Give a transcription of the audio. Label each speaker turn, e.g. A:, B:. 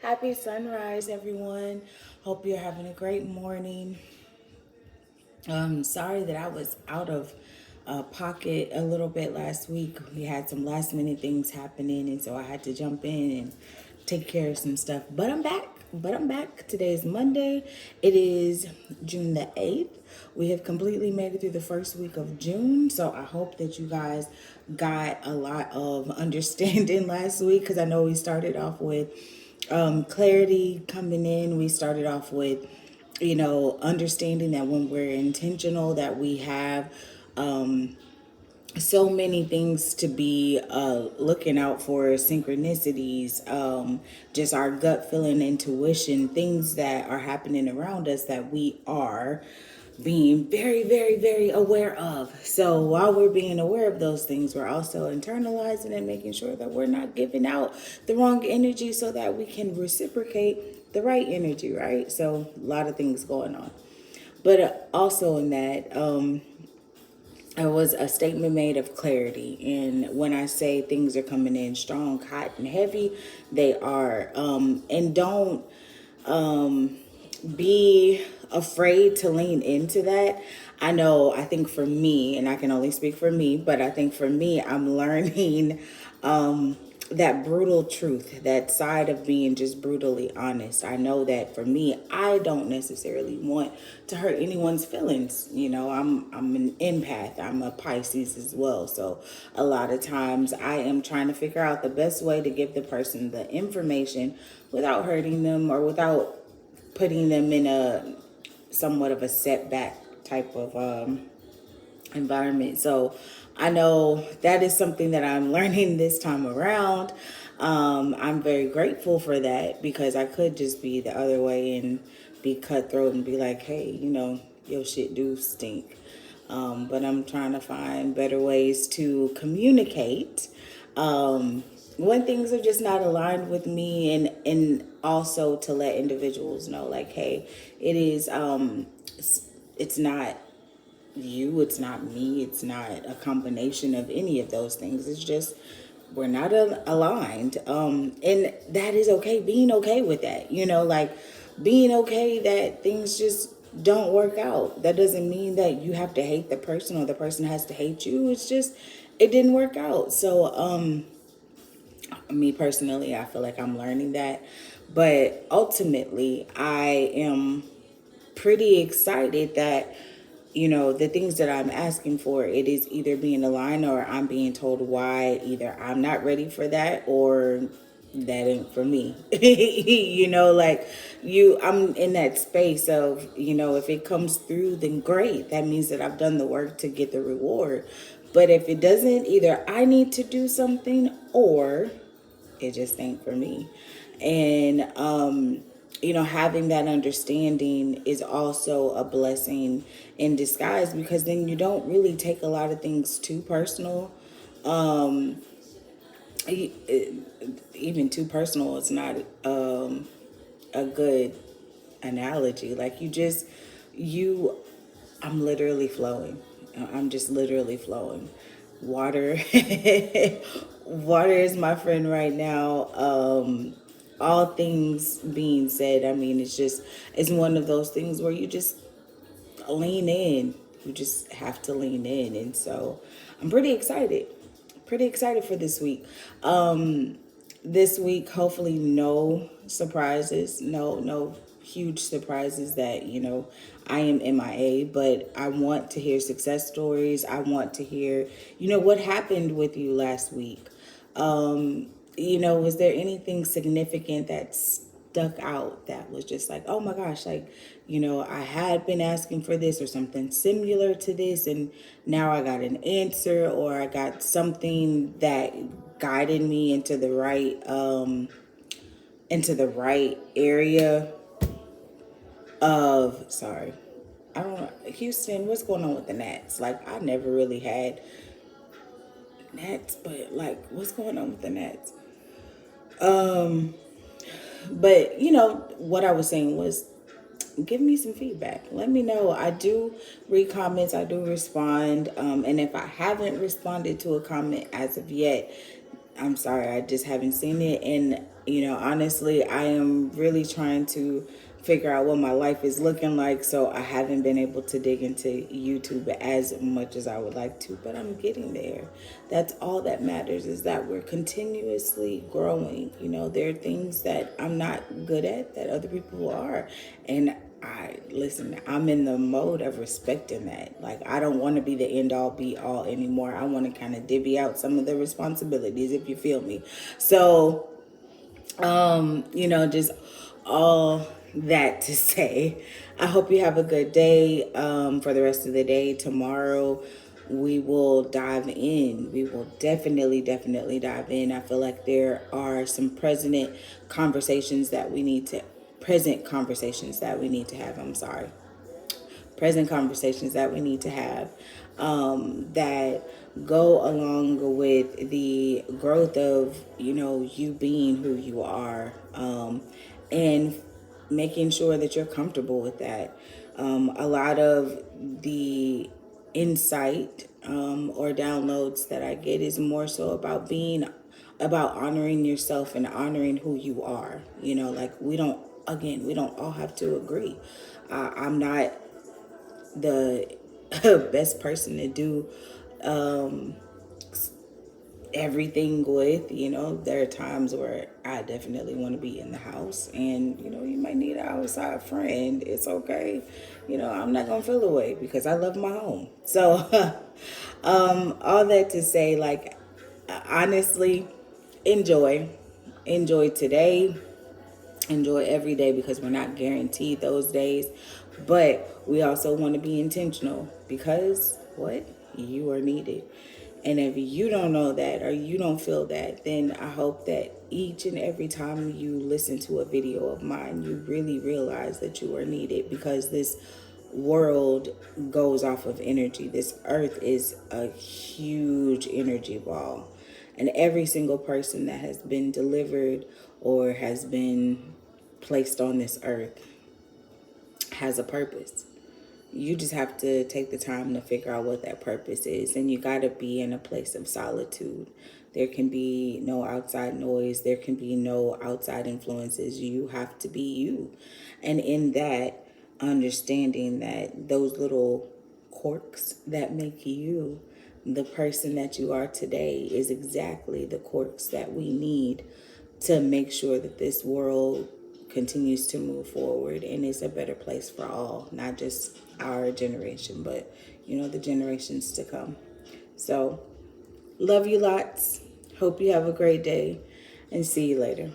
A: Happy sunrise, everyone. Hope you're having a great morning. Sorry that I was out of pocket a little bit last week. We had some last minute things happening, and so I had to jump in and take care of some stuff. But I'm back. Today is Monday. It is June the 8th. We have completely made it through the first week of June. So I hope that you guys got a lot of understanding last week, because I know we started off with clarity coming in. We started off with, understanding that when we're intentional, that we have so many things to be looking out for, synchronicities, just our gut feeling, intuition, things that are happening around us that we are being very, very, very aware of. So while we're being aware of those things, we're also internalizing and making sure that we're not giving out the wrong energy so that we can reciprocate the right energy, right? So a lot of things going on. But also in that, it was a statement made of clarity. And when I say things are coming in strong, hot, and heavy, they are. And don't be afraid to lean into that. I think for me, and I can only speak for me, but I think for me, I'm learning that brutal truth, that side of being just brutally honest. I know that for me, I don't necessarily want to hurt anyone's feelings. I'm an empath. I'm a Pisces as well. So a lot of times I am trying to figure out the best way to give the person the information without hurting them or without putting them in a somewhat of a setback type of environment. So I know that is something that I'm learning this time around. I'm very grateful for that, because I could just be the other way and be cutthroat and be like, hey, your shit do stink. But I'm trying to find better ways to communicate when things are just not aligned with me, and also to let individuals know, like, hey, it is it's not you, it's not me, it's not a combination of any of those things. It's just we're not aligned, and that is okay. Being okay with that, like being okay that things just don't work out. That doesn't mean that you have to hate the person or the person has to hate you. It's just it didn't work out. So me personally, I feel like I'm learning that, but ultimately I am pretty excited that the things that I'm asking for, it is either being aligned or I'm being told why either I'm not ready for that or that ain't for me. Like I'm in that space of, if it comes through, then great. That means that I've done the work to get the reward. But if it doesn't, either I need to do something or it just ain't for me. And having that understanding is also a blessing in disguise, because then you don't really take a lot of things too personal. Even too personal is not a good analogy. Like you I'm literally flowing. I'm just literally flowing. Water, water is my friend right now. All things being said, I mean, it's one of those things where you just lean in. You just have to lean in, and so I'm pretty excited. Pretty excited for this week. This week, hopefully, no surprises. No huge surprises that I am MIA, but I want to hear success stories. I want to hear what happened with you last week. Was there anything significant that stuck out that was just like, oh my gosh, like, I had been asking for this or something similar to this, and now I got an answer, or I got something that guided me into the right area of, sorry, I don't know, Houston, what's going on with the Nats? Like, I never really had Nats, but like, what's going on with the Nats? But what I was saying was, give me some feedback. Let me know. I do read comments. I do respond. And if I haven't responded to a comment as of yet, I'm sorry, I just haven't seen it. And, honestly, I am really trying to figure out what my life is looking like. So I haven't been able to dig into YouTube as much as I would like to, but I'm getting there. That's all that matters, is that we're continuously growing. There are things that I'm not good at that other people are. And listen, I'm in the mode of respecting that. Like, I don't want to be the end all be all anymore. I want to kind of divvy out some of the responsibilities, if you feel me. So, just all that to say, I hope you have a good day. For the rest of the day, tomorrow we will dive in. We will definitely dive in. I feel like there are some present conversations that we need to have. I'm sorry, present conversations that we need to have, that go along with the growth of you being who you are, and making sure that you're comfortable with that. A lot of the insight, or downloads that I get is more so about honoring yourself and honoring who you are. Like, we don't all have to agree. I'm not the best person to do everything with. There are times where I definitely want to be in the house, and you might need an outside friend. It's okay. I'm not gonna feel away because I love my home. So all that to say, like, honestly, enjoy enjoy today, enjoy every day, because we're not guaranteed those days. But we also want to be intentional, because what? You are needed. And if you don't know that, or you don't feel that, then I hope that each and every time you listen to a video of mine, you really realize that you are needed, because this world goes off of energy. This earth is a huge energy ball. And every single person that has been delivered or has been placed on this earth has a purpose. You just have to take the time to figure out what that purpose is. And you got to be in a place of solitude. There can be no outside noise. There can be no outside influences. You have to be you. And in that, understanding that those little quirks that make you the person that you are today is exactly the quirks that we need to make sure that this world continues to move forward and is a better place for all, not just our generation, but the generations to come. So, love you lots. Hope you have a great day, and see you later.